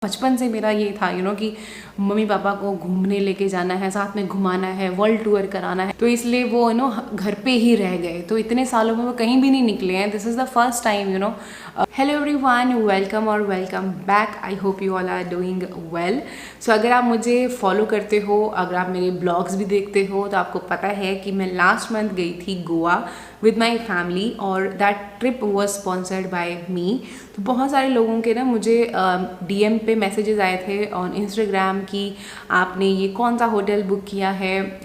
बचपन से मेरा ये था कि मम्मी पापा को घूमने लेके जाना है, साथ में घुमाना है, वर्ल्ड टूर कराना है। तो इसलिए वो घर पे ही रह गए। तो इतने सालों में वो कहीं भी नहीं निकले हैं। This is the first time hello everyone, welcome और welcome back. I hope you all are doing well. So अगर आप मुझे फॉलो करते हो, अगर आप मेरे ब्लॉग्स भी देखते हो, तो आपको पता है कि मैं लास्ट मंथ गई थी गोवा विद माई फैमिली और that trip was sponsored by me. तो बहुत सारे लोगों के मुझे DM पे मैसेजेस आए थे ऑन इंस्टाग्राम कि आपने ये कौन सा होटल बुक किया है,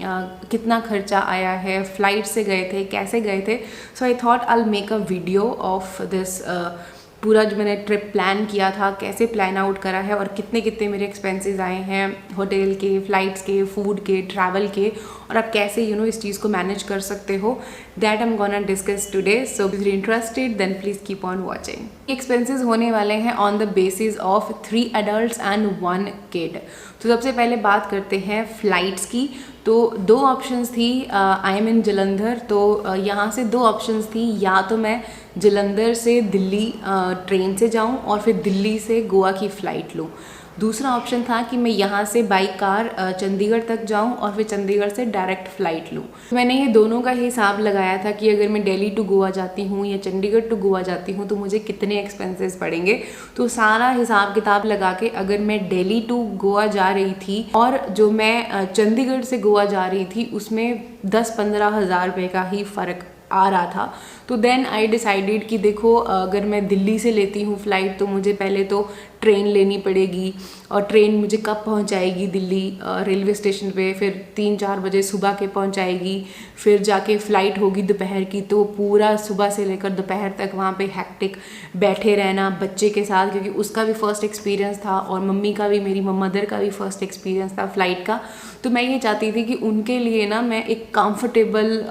कितना खर्चा आया है, फ़्लाइट से गए थे, कैसे गए थे। So I thought I will make a video of this पूरा जो मैंने ट्रिप प्लान किया था, कैसे प्लान आउट करा है और कितने कितने मेरे एक्सपेंसेस आए हैं होटल के, फ़्लाइट्स के, फूड के, ट्रैवल के, और आप कैसे इस चीज़ को मैनेज कर सकते हो। That I am gonna discuss today. So if you interested then please keep on watching. Expenses होने वाले हैं on the basis of 3 adults and 1 kid। तो सबसे पहले बात करते हैं फ़्लाइट्स की। तो 2 ऑप्शंस थी। आई एम इन जलंधर, तो यहाँ से 2 ऑप्शंस थी। या तो मैं जलंधर से दिल्ली ट्रेन से जाऊँ और फिर दिल्ली से गोवा की फ़्लाइट लूँ। दूसरा ऑप्शन था कि मैं यहाँ से बाई कार चंडीगढ़ तक जाऊँ और फिर चंडीगढ़ से डायरेक्ट फ़्लाइट लूँ। मैंने ये दोनों का हिसाब लगाया था कि अगर मैं दिल्ली टू गोवा जाती हूँ या चंडीगढ़ टू गोवा जाती हूँ तो मुझे कितने एक्सपेंसेस पड़ेंगे। तो सारा हिसाब किताब लगा के अगर मैं दिल्ली टू गोवा जा रही थी और जो मैं चंडीगढ़ से गोवा जा रही थी उसमें 10-15 हज़ार रुपये का ही फ़र्क आ रहा था। तो देन आई डिसाइडेड कि देखो, अगर मैं दिल्ली से लेती हूँ फ़्लाइट तो मुझे पहले तो ट्रेन लेनी पड़ेगी और ट्रेन मुझे कब पहुँचाएगी दिल्ली रेलवे स्टेशन पे, फिर 3-4 बजे सुबह के पहुँचाएगी, फिर जाके फ़्लाइट होगी दोपहर की। तो पूरा सुबह से लेकर दोपहर तक वहाँ पे हैक्टिक बैठे रहना बच्चे के साथ, क्योंकि उसका भी फ़र्स्ट एक्सपीरियंस था और मम्मी का भी, मेरी मदर का भी फ़र्स्ट एक्सपीरियंस था फ़्लाइट का। तो मैं ये चाहती थी कि उनके लिए मैं एक कंफर्टेबल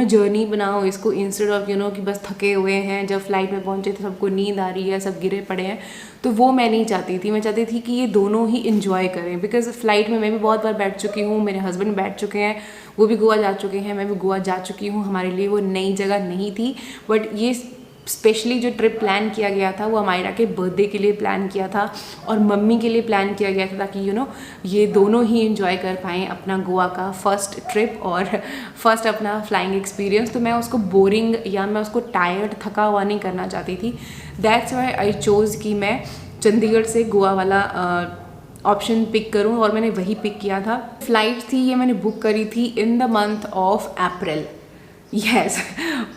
जर्नी बनाऊँ इसको, इंस्टेड ऑफ कि बस थके हुए हैं, जब फ्लाइट में पहुँचे तो सबको नींद आ रही है, सब गिरे पड़े हैं। तो वो मैं नहीं चाहती थी। मैं चाहती थी कि ये दोनों ही इंजॉय करें, बिकॉज फ़्लाइट में मैं भी बहुत बार बैठ चुकी हूँ, मेरे हस्बैंड बैठ चुके हैं, वो भी गोवा जा चुके हैं, मैं भी गोवा जा चुकी हूँ। हमारे लिए वो नई जगह नहीं थी। बट ये स्पेशली जो ट्रिप प्लान किया गया था वो अमायरा के बर्थडे के लिए प्लान किया था और मम्मी के लिए प्लान किया गया था, ताकि ये दोनों ही इंजॉय कर पाएँ अपना गोवा का फर्स्ट ट्रिप और फर्स्ट अपना फ्लाइंग एक्सपीरियंस। तो मैं उसको बोरिंग या मैं उसको टायर्ड, थका हुआ नहीं करना चाहती थी। दैट्स वाई आई चोज़ कि मैं चंडीगढ़ से गोवा वाला ऑप्शन पिक करूं और मैंने वही पिक किया था। फ़्लाइट थी ये मैंने बुक करी थी in the month of April. Yes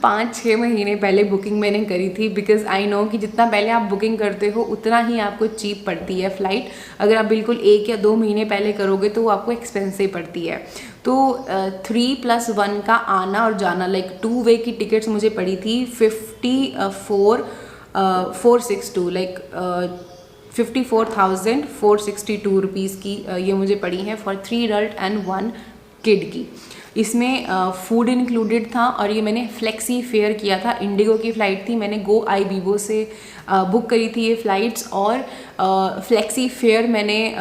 5-6 महीने पहले बुकिंग मैंने करी थी, बिकॉज आई नो कि जितना पहले आप बुकिंग करते हो उतना ही आपको चीप पड़ती है फ़्लाइट। अगर आप बिल्कुल 1 या 2 महीने पहले करोगे तो वो आपको एक्सपेंसिव पड़ती है। तो 3+1 का आना और जाना, लाइक 2 वे की टिकट्स मुझे पड़ी थी 462, लाइक 54,462 रुपीज़ की ये मुझे पड़ी हैं फॉर 3 adult and 1 kid की। इसमें फूड इंक्लूडेड था और ये मैंने फ्लेक्सी फेयर किया था। इंडिगो की फ़्लाइट थी, मैंने गो आई बीबो से बुक करी थी ये फ़्लाइट्स और फ्लेक्सी फेयर मैंने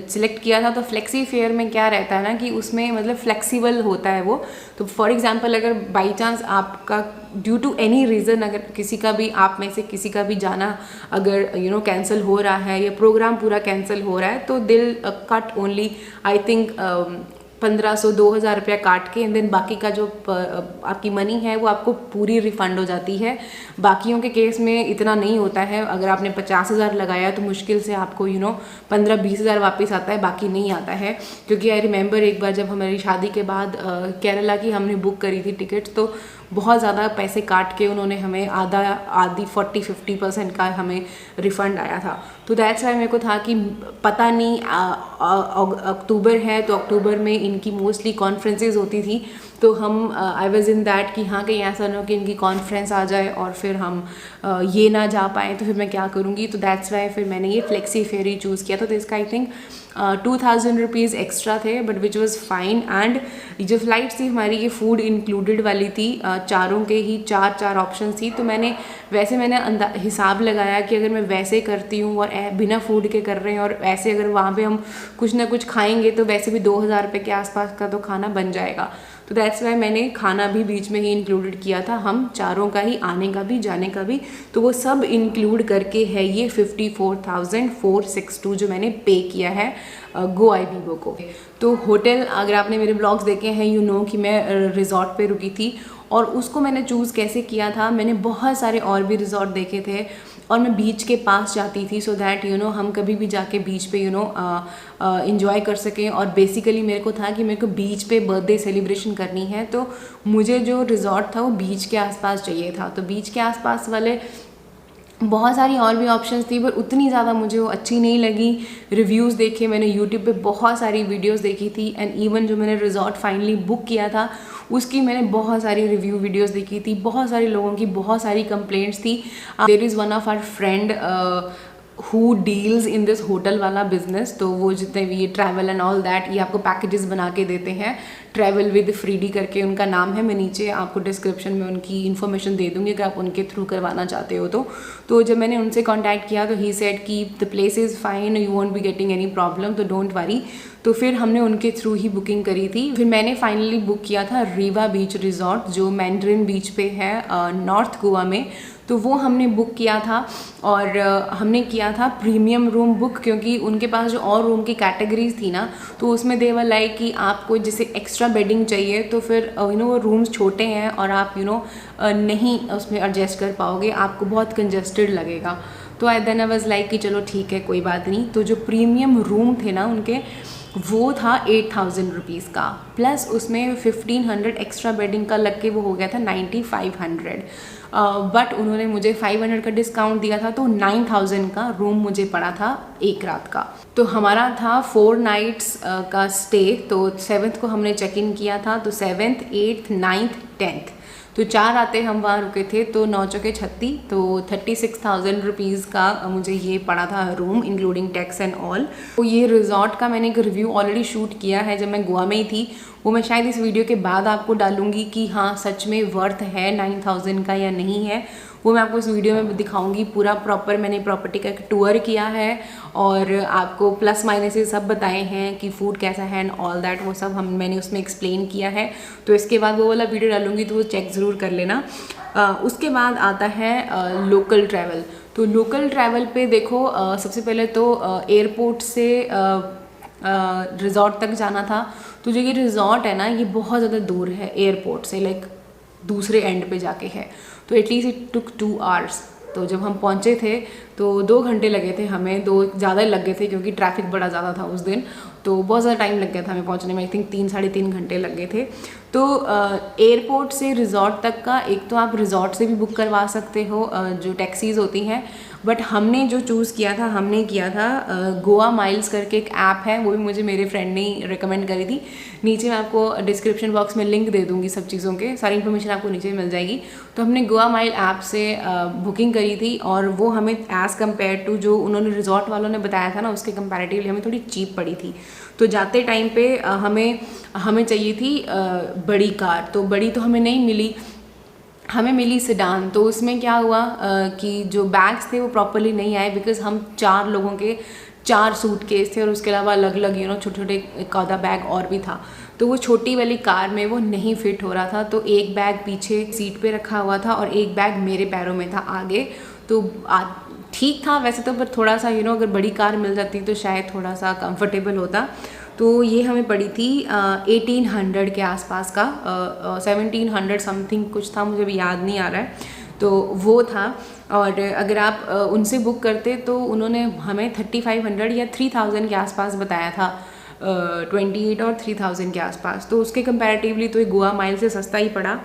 सिलेक्ट किया था। तो फ्लेक्सी फेयर में क्या रहता है ना कि उसमें मतलब फ्लेक्सिबल होता है वो। तो फॉर एग्जांपल अगर बाई चांस आपका ड्यू टू एनी रीज़न, अगर किसी का भी, आप में से किसी का भी जाना अगर कैंसिल हो रहा है या प्रोग्राम पूरा कैंसिल हो रहा है, तो दिल कट ओनली आई थिंक 1500-2000 रुपया काट के, एंड देन बाकी का जो आपकी मनी है वो आपको पूरी रिफ़ंड हो जाती है। बाकियों के केस में इतना नहीं होता है। अगर आपने 50,000 लगाया तो मुश्किल से आपको 15-20 हज़ार वापस आता है, बाकी नहीं आता है। क्योंकि आई रिमेंबर एक बार जब हमारी शादी के बाद केरला की हमने बुक करी थी टिकट, तो बहुत ज़्यादा पैसे काट के उन्होंने हमें आधी 40-50% का हमें रिफ़ंड आया था। तो दैट्स वाई मेरे को था कि पता नहीं, अक्टूबर है तो अक्टूबर में इनकी मोस्टली कॉन्फ्रेंसेज होती थी। तो हम आई वॉज इन दैट कि हाँ, कहीं ऐसा ना हो कि इनकी कॉन्फ्रेंस आ जाए और फिर हम ये ना जा पाएँ, तो फिर मैं क्या करूँगी। तो दैट्स वाई फिर मैंने ये फ्लेक्सी फेयर ही चूज़ किया था। तो इसका आई थिंक 2000 रुपीज़ एक्स्ट्रा थे, but which was fine. And जो फ़्लाइट थी हमारी, ये फूड इंक्लूडेड वाली थी। चारों के ही 4 ऑप्शन थी। तो मैंने हिसाब लगाया कि अगर मैं वैसे करती हूँ और बिना फूड के कर रहे हैं और ऐसे अगर वहाँ पे हम कुछ ना कुछ खाएंगे तो वैसे भी 2000 रुपये के आसपास का तो खाना बन जाएगा। तो दैट्स वाई मैंने खाना भी बीच में ही इंक्लूडेड किया था, हम चारों का ही, आने का भी जाने का भी। तो वो सब इंक्लूड करके है ये 54,462 जो मैंने पे किया है गो आई बीबो को। तो होटल, अगर आपने मेरे ब्लॉग्स देखे हैं यू नो कि मैं रिजॉर्ट पे रुकी थी, और उसको मैंने चूज़ कैसे किया था, मैंने बहुत सारे और भी रिजॉर्ट देखे थे और मैं बीच के पास जाती थी सो दैट यू नो हम कभी भी जाके बीच पे यू नो इंजॉय कर सकें। और बेसिकली मेरे को था कि मेरे को बीच पे बर्थडे सेलिब्रेशन करनी है, तो मुझे जो रिजॉर्ट था वो बीच के आसपास चाहिए था। तो बीच के आसपास वाले बहुत सारी और भी ऑप्शंस थी, पर उतनी ज़्यादा मुझे वो अच्छी नहीं लगी। रिव्यूज़ देखे मैंने, यूट्यूब पे बहुत सारी वीडियोस देखी थी, एंड इवन जो मैंने रिजॉर्ट फाइनली बुक किया था उसकी मैंने बहुत सारी रिव्यू वीडियोस देखी थी, बहुत सारे लोगों की बहुत सारी कंप्लेंट्स थी। There is one of our friend who deals in this hotel वाला बिजनेस, तो वो जितने भी ये ट्रैवल एंड ऑल दैट ये आपको पैकेजेस बना के देते हैं, ट्रैवल विद फ्रीडी करके उनका नाम है। मैं नीचे आपको डिस्क्रिप्शन में उनकी इन्फॉर्मेशन दे दूँगी अगर आप उनके थ्रू करवाना चाहते हो तो जब मैंने उनसे कॉन्टैक्ट किया तो ही सेड कि the place is fine, you want be getting any problem, तो डोंट वरी। तो फिर हमने उनके थ्रू ही बुकिंग करी थी। फिर मैंने फाइनली बुक किया था रीवा बीच रिजॉर्ट जो मैंड्रिन बीच पे है नॉर्थ गोवा में, तो वो हमने बुक किया था। और हमने किया था प्रीमियम रूम बुक, क्योंकि उनके पास जो और रूम की कैटेगरीज थी ना, तो उसमें दे वर लाइक कि आपको जैसे एक्स्ट्रा बेडिंग चाहिए तो फिर यू नो वो रूम्स छोटे हैं और आप यू नो नहीं उसमें एडजस्ट कर पाओगे, आपको बहुत कंजस्टेड लगेगा। तो आई देन आई वाज लाइक कि चलो ठीक है कोई बात नहीं। तो जो प्रीमियम रूम थे ना उनके, वो था 8,000 रुपीज़ का, प्लस उसमें 1,500 एक्स्ट्रा बेडिंग का लग के वो हो गया था 9,500। बट उन्होंने मुझे 500 का डिस्काउंट दिया था, तो 9,000 का रूम मुझे पड़ा था एक रात का। तो हमारा था 4 नाइट्स का स्टे। तो 7th को हमने चेक इन किया था, तो 7th, 8th, 9th, 10th तो 4 रातें हम वहाँ रुके थे। तो 9 चौके 36, तो 36,000 रुपीज़ का मुझे ये पड़ा था room including tax and all. तो ये रिजॉर्ट का मैंने एक रिव्यू ऑलरेडी शूट किया है जब मैं गोवा में ही थी, वो मैं शायद इस वीडियो के बाद आपको डालूंगी कि हाँ सच में वर्थ है 9,000 का या नहीं है, वो मैं आपको इस वीडियो में दिखाऊंगी। पूरा प्रॉपर मैंने प्रॉपर्टी का एक टूर किया है और आपको प्लस माइनसेस सब बताए हैं कि फूड कैसा है एंड ऑल दैट, वो सब मैंने उसमें एक्सप्लेन किया है। तो इसके बाद वो वाला वीडियो डालूंगी तो वो चेक ज़रूर कर लेना। उसके बाद आता है लोकल ट्रैवल। तो लोकल ट्रैवल पे देखो सबसे पहले तो एयरपोर्ट से रिजॉर्ट तक जाना था। तो जो ये रिजॉर्ट है ना ये बहुत ज़्यादा दूर है एयरपोर्ट से, लाइक दूसरे एंड पे जाके है, तो एटलीस्ट इट टुक 2 hours। तो जब हम पहुँचे थे तो 2 घंटे लगे थे हमें, 2 ज़्यादा लग गए थे क्योंकि ट्रैफिक बड़ा ज़्यादा था उस दिन, तो बहुत ज़्यादा टाइम लग गया था हमें पहुँचने में। आई थिंक 3 साढ़े 3 घंटे लग गए थे। तो एयरपोर्ट से रिजॉर्ट तक का एक तो आप रिजॉर्ट से भी बुक करवा सकते हो जो टैक्सीज़ होती हैं, बट हमने जो चूज़ किया था हमने किया था गोवा माइल्स करके एक ऐप है, वो भी मुझे मेरे फ्रेंड ने रिकमेंड करी थी। नीचे मैं आपको डिस्क्रिप्शन बॉक्स में लिंक दे दूँगी सब चीज़ों के, सारी इन्फॉर्मेशन आपको नीचे मिल जाएगी। तो हमने गोवा माइल ऐप से बुकिंग करी थी और वो हमें एज़ कम्पेयर टू जो उन्होंने रिजॉर्ट वालों ने बताया था ना उसके कंपैरेटिवली हमें थोड़ी चीप पड़ी थी। तो जाते टाइम पे हमें चाहिए थी बड़ी कार, तो बड़ी तो हमें नहीं मिली, हमें मिली सेडान। तो उसमें क्या हुआ कि जो बैग्स थे वो प्रॉपरली नहीं आए, बिकॉज हम 4 लोगों के 4 सूटकेस थे और उसके अलावा अलग अलग यू नो छोटे छोटे एक आधा बैग और भी था। तो वो छोटी वाली कार में वो नहीं फिट हो रहा था, तो एक बैग पीछे सीट पे रखा हुआ था और एक बैग मेरे पैरों में था आगे। तो ठीक था वैसे तो, पर थोड़ा सा यू नो अगर बड़ी कार मिल जाती तो शायद थोड़ा सा कंफर्टेबल होता। तो ये हमें पड़ी थी 1800 के आसपास का, 1700 समथिंग कुछ था, मुझे भी याद नहीं आ रहा है। तो वो था, और अगर आप उनसे बुक करते तो उन्होंने हमें 3500 या 3000 के आसपास बताया था, 28 और 3000 के आसपास। तो उसके कंपैरेटिवली तो ये गोवा माइल से सस्ता ही पड़ा।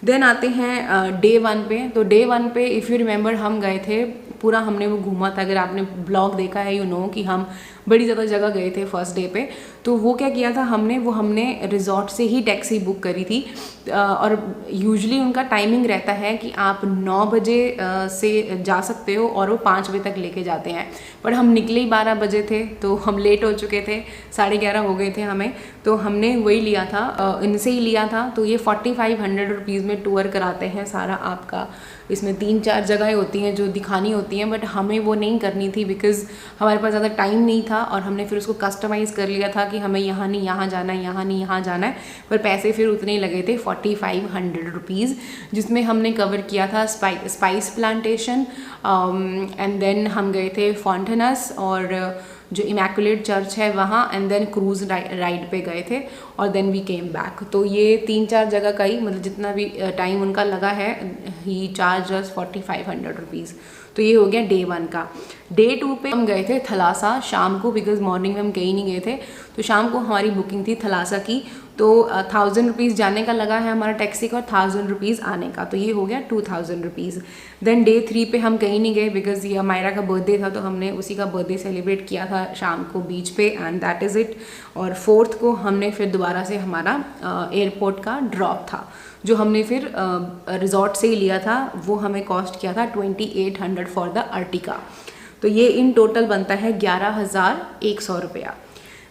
देन आते हैं डे 1 पे। तो डे 1 पे इफ़ यू रिमेंबर हम गए थे, पूरा हमने वो घूमा था। अगर आपने ब्लॉग देखा है यू नो कि हम बड़ी ज़्यादा जगह गए थे फर्स्ट डे पे। तो वो क्या किया था हमने रिजॉर्ट से ही टैक्सी बुक करी थी, और यूजुअली उनका टाइमिंग रहता है कि आप 9 बजे से जा सकते हो और वो 5 बजे तक लेके जाते हैं, पर हम निकले ही 12 बजे थे, तो हम लेट हो चुके थे, 11:30 हो गए थे हमें। तो हमने वही लिया था, इनसे ही लिया था। तो ये 4500 रुपीज़ में टूर कराते हैं सारा आपका। इसमें 3-4 जगहें होती हैं जो दिखानी होती हैं, बट हमें वो नहीं करनी थी बिकॉज़ हमारे पास ज़्यादा टाइम नहीं था और हमने फिर उसको कस्टमाइज़ कर लिया था कि हमें यहाँ नहीं यहाँ जाना है, यहाँ नहीं यहाँ जाना है। पर पैसे फिर उतने ही लगे थे 4500 रुपीज़, जिसमें हमने कवर किया था स्पाइस प्लांटेशन, एंड देन हम गए थे फॉन्टेनस और जो इमैकुलेट चर्च है वहाँ, एंड देन क्रूज़ राइड पे गए थे और देन वी केम बैक। तो ये 3-4 जगह का ही मतलब जितना भी टाइम उनका लगा है, ही चार्ज अस 4500 रुपीज़। तो ये हो गया डे 1 का। डे 2 पे हम गए थे थलासा शाम को, बिकॉज मॉर्निंग में हम कहीं नहीं गए थे। तो शाम को हमारी बुकिंग थी थलासा की, तो 1000 रुपीज़ जाने का लगा है हमारा टैक्सी का और 1000 रुपीज़ आने का, तो ये हो गया 2000 रुपीज़। देन डे 3 पे हम कहीं नहीं गए बिकॉज ये मायरा का बर्थडे था, तो हमने उसी का बर्थडे सेलिब्रेट किया था शाम को बीच पे, एंड दैट इज़ इट। और 4th को हमने फिर दोबारा से हमारा एयरपोर्ट का ड्रॉप था, जो हमने फिर रिजॉर्ट से ही लिया था। वो हमें कॉस्ट किया था 2800 फॉर द अर्टिका। तो ये इन टोटल बनता है 11100 रुपया।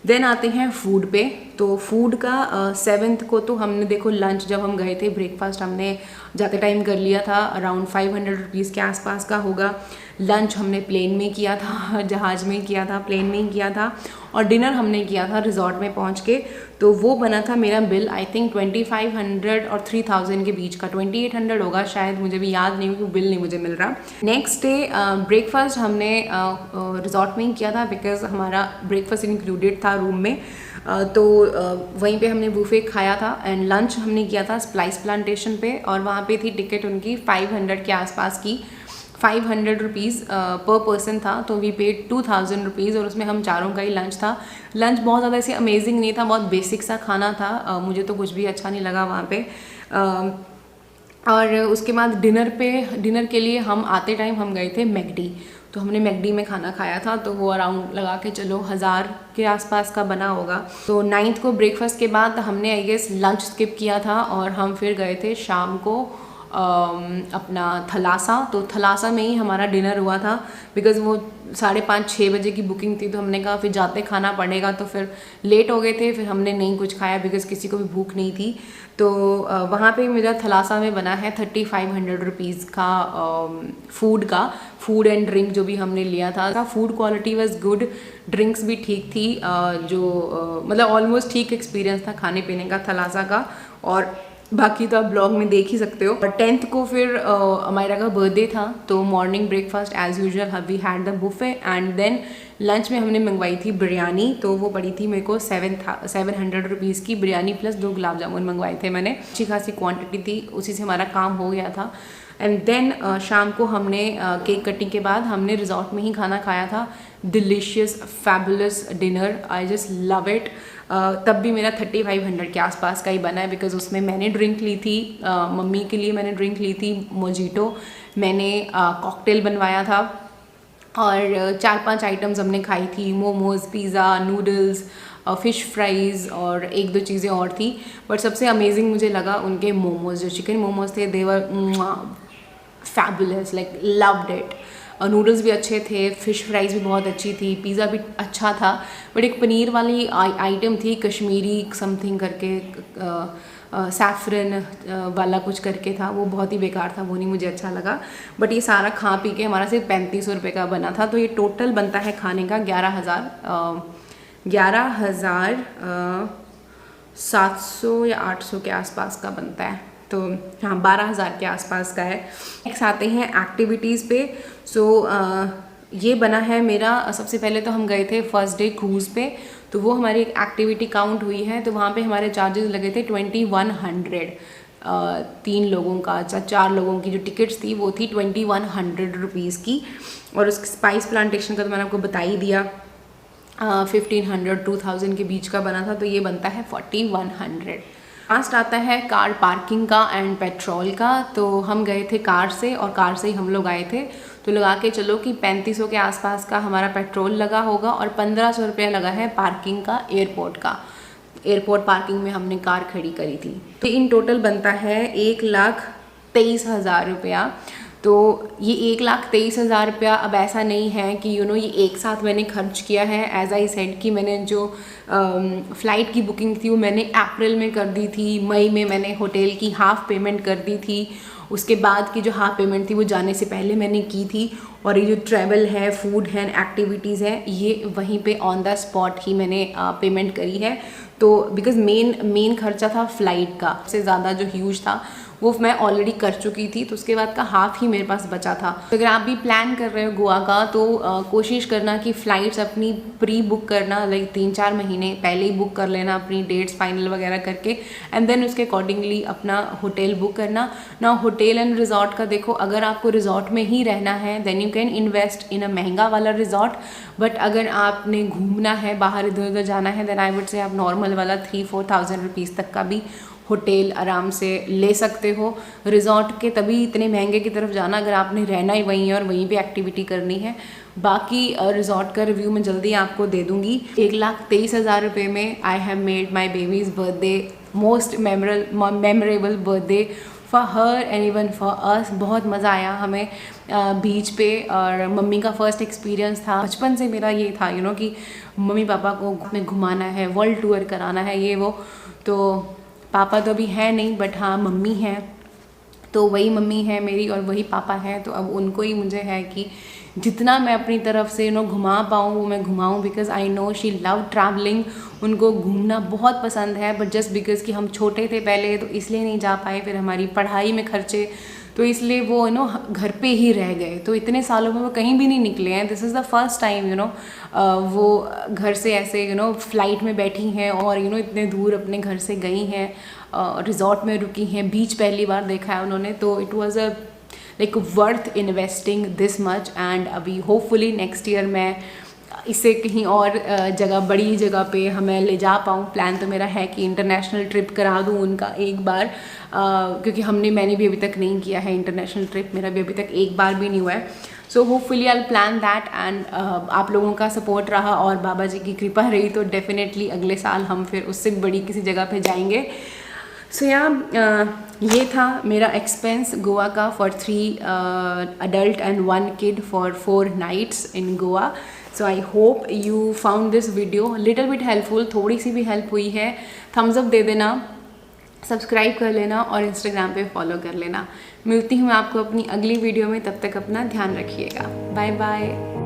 देन आते हैं फूड पे। तो फूड का 7th को तो हमने देखो लंच जब हम गए थे, ब्रेकफास्ट हमने जाते टाइम कर लिया था, अराउंड 500 रुपीज़ के आसपास का होगा। लंच हमने प्लेन में किया था, जहाज़ में किया था, प्लेन में ही किया था। और डिनर हमने किया था रिजॉर्ट में पहुंच के, तो वो बना था मेरा बिल आई थिंक 2500 और 3000 के बीच का, 2800 होगा शायद, मुझे भी याद नहीं क्योंकि बिल नहीं मुझे मिल रहा। नेक्स्ट डे ब्रेकफास्ट हमने रिजॉर्ट में ही किया था बिकॉज हमारा ब्रेकफास्ट इंक्लूडेड था रूम में। तो वहीं पे हमने बुफे खाया था। एंड लंच हमने किया था स्पाइस प्लांटेशन पे, और वहाँ पे थी टिकट उनकी 500 के आसपास की, 500 रुपीज़ पर पर्सन था। तो वी पेड 2000 रुपीज़, और उसमें हम चारों का ही लंच था। लंच बहुत ज़्यादा ऐसे अमेजिंग नहीं था, बहुत बेसिक सा खाना था, मुझे तो कुछ भी अच्छा नहीं लगा वहाँ पे। और उसके बाद डिनर के लिए हम आते टाइम हम गए थे मैकडी। तो हमने मैकडी में खाना खाया था, तो वो अराउंड लगा के चलो 1000 के आसपास का बना होगा। तो 9th को ब्रेकफास्ट के बाद हमने आई गेस लंच स्किप किया था, और हम फिर गए थे शाम को अपना थलासा। तो थलासा में ही हमारा डिनर हुआ था बिकॉज़ वो 5:30-6 बजे की बुकिंग थी। तो हमने कहा फिर जाते खाना पड़ेगा, तो फिर लेट हो गए थे, फिर हमने नहीं कुछ खाया बिकॉज़ किसी को भी भूख नहीं थी। तो वहाँ पे मेरा थलासा में बना है 3500 रुपीज़ का फूड एंड ड्रिंक जो भी हमने लिया था। Food quality was good, drinks भी ठीक थी, मतलब ऑलमोस्ट ठीक एक्सपीरियंस था खाने पीने का थलासा का। और बाकी तो आप ब्लॉग में देख ही सकते हो। और 10th को फिर अमायरा का बर्थडे था, तो morning breakfast as usual we had the buffet, and then lunch में हमने मंगवाई थी बिरयानी। तो वो पड़ी थी मेरे को 700 रुपीज़ की बिरयानी, प्लस 2 गुलाब जामुन मंगवाए थे मैंने। अच्छी खासी क्वांटिटी थी, उसी से हमारा काम हो गया था। एंड देन शाम को हमने केक कटिंग के बाद हमने रिजॉर्ट में ही खाना खाया था। Delicious fabulous dinner, I just love it. तब भी मेरा 3500 के आसपास का ही बना है बिकॉज उसमें मैंने ड्रिंक ली थी, मम्मी के लिए मैंने ड्रिंक ली थी मोजीटो, मैंने कॉकटेल बनवाया था, और 4-5 आइटम्स हमने खाई थी, momos, pizza, noodles, fish fries और 1-2 चीज़ें और थी। बट सबसे अमेजिंग मुझे लगा उनके मोमोज़, जो चिकन मोमोज़ थे, they were fabulous, like loved it. Noodles भी अच्छे थे, फ़िश फ्राइज़ भी बहुत अच्छी थी, पिज़्ज़ा भी अच्छा था। बट एक पनीर वाली आइटम थी कश्मीरी समथिंग करके, सैफरन वाला कुछ करके था, वो बहुत ही बेकार था, वो नहीं मुझे अच्छा लगा। बट ये सारा खा पी के हमारा सिर्फ 3500 रुपये का बना था। तो ये टोटल बनता है खाने का 11,700 या 800 के आसपास का बनता है। तो हाँ, 12,000 के आसपास का है। नेक्स्ट आते हैं एक्टिविटीज़ पे। सो ये बना है मेरा, सबसे पहले तो हम गए थे फर्स्ट डे क्रूज़ पे, तो वो हमारी एक एक्टिविटी काउंट हुई है। तो वहाँ पे हमारे चार्जेस लगे थे 2100, 3 लोगों का, 4 लोगों की जो टिकट्स थी वो थी 2100 रुपीज़ की। और उस स्पाइस प्लांटेशन का तो मैंने आपको बता ही दिया, 1500-2000 के बीच का बना था। तो ये बनता है 4100। लास्ट आता है कार पार्किंग का एंड पेट्रोल का। तो हम गए थे कार से, और कार से ही हम लोग आए थे। तो लगा के चलो कि 3500 के आसपास का हमारा पेट्रोल लगा होगा, और 1500 रुपया लगा है पार्किंग का, एयरपोर्ट का। एयरपोर्ट पार्किंग में हमने कार खड़ी करी थी। तो इन टोटल बनता है 1,23,000 रुपया। तो ये 1,23,000 रुपया अब ऐसा नहीं है कि ये एक साथ मैंने खर्च किया है। एज आई सेड कि मैंने जो फ़्लाइट की बुकिंग थी वो मैंने अप्रैल में कर दी थी, मई में मैंने होटल की हाफ़ पेमेंट कर दी थी, उसके बाद की जो हाफ़ पेमेंट थी वो जाने से पहले मैंने की थी, और ये जो ट्रैवल है, फूड है, एक्टिविटीज़ है, ये वहीं पे ऑन द स्पॉट ही मैंने पेमेंट करी है। तो बिकॉज मेन खर्चा था फ़्लाइट का, सबसे ज़्यादा जो ह्यूज था वो मैं ऑलरेडी कर चुकी थी, तो उसके बाद का हाफ़ ही मेरे पास बचा था। तो अगर आप भी प्लान कर रहे हो गोवा का तो कोशिश करना कि फ़्लाइट्स अपनी प्री बुक करना, लाइक 3-4 महीने पहले ही बुक कर लेना अपनी डेट्स फाइनल वगैरह करके, एंड देन उसके अकॉर्डिंगली अपना होटल बुक करना ना। होटल एंड रिजॉर्ट का देखो, अगर आपको रिजॉर्ट में ही रहना है then you can invest in a महंगा वाला रिजॉर्ट, बट अगर आपने घूमना है, बाहर इधर उधर जाना है, देन आई वुड से आप नॉर्मल वाला 3-4,000 रुपीज़ तक का भी होटल आराम से ले सकते हो। रिजॉर्ट के तभी इतने महंगे की तरफ जाना अगर आपने रहना ही वहीं है और वहीं पे एक्टिविटी करनी है। बाकी रिजॉर्ट का रिव्यू मैं जल्दी आपको दे दूँगी। 1,23,000 रुपये में I have made my babies birthday most memorable birthday for her and even for us. बहुत मज़ा आया हमें बीच पे, और मम्मी का फर्स्ट एक्सपीरियंस था। बचपन से मेरा ये था कि मम्मी पापा को घुमाना है, वर्ल्ड टूर कराना है, ये वो। तो पापा तो अभी है नहीं, बट हाँ मम्मी है, तो वही मम्मी है मेरी और वही पापा है। तो अब उनको ही मुझे है कि जितना मैं अपनी तरफ से घुमा पाऊँ वो मैं घुमाऊँ, because I know she love travelling. उनको घूमना बहुत पसंद है, बट जस्ट बिकॉज़ कि हम छोटे थे पहले तो इसलिए नहीं जा पाए, फिर हमारी पढ़ाई में खर्चे, तो इसलिए वो घर पे ही रह गए। तो इतने सालों में वो कहीं भी नहीं निकले हैं। This is the first time वो घर से ऐसे फ़्लाइट में बैठी हैं और इतने दूर अपने घर से गई हैं, रिजॉर्ट में रुकी हैं, बीच पहली बार देखा है उन्होंने। तो it was a like worth investing this much, and अभी होपफुली नेक्स्ट ईयर मैं इससे कहीं और जगह, बड़ी जगह पे हमें ले जा पाऊँ। प्लान तो मेरा है कि इंटरनेशनल ट्रिप करा दूँ उनका एक बार, क्योंकि मैंने भी अभी तक नहीं किया है इंटरनेशनल ट्रिप, मेरा भी अभी तक एक बार भी नहीं हुआ है। So hopefully I plan that, and आप लोगों का सपोर्ट रहा और बाबा जी की कृपा रही तो डेफिनेटली अगले साल हम फिर उससे बड़ी किसी जगह पे जाएंगे। सो ये था मेरा एक्सपेंस गोवा का for 3 adult and 1 kid for 4 nights in Goa. So I hope you found this video little bit helpful. थोड़ी सी भी हेल्प हुई है, थम्स अप दे देना, सब्सक्राइब कर लेना और इंस्टाग्राम पे फॉलो कर लेना। मिलती हूँ आपको अपनी अगली वीडियो में, तब तक अपना ध्यान रखिएगा। Bye bye.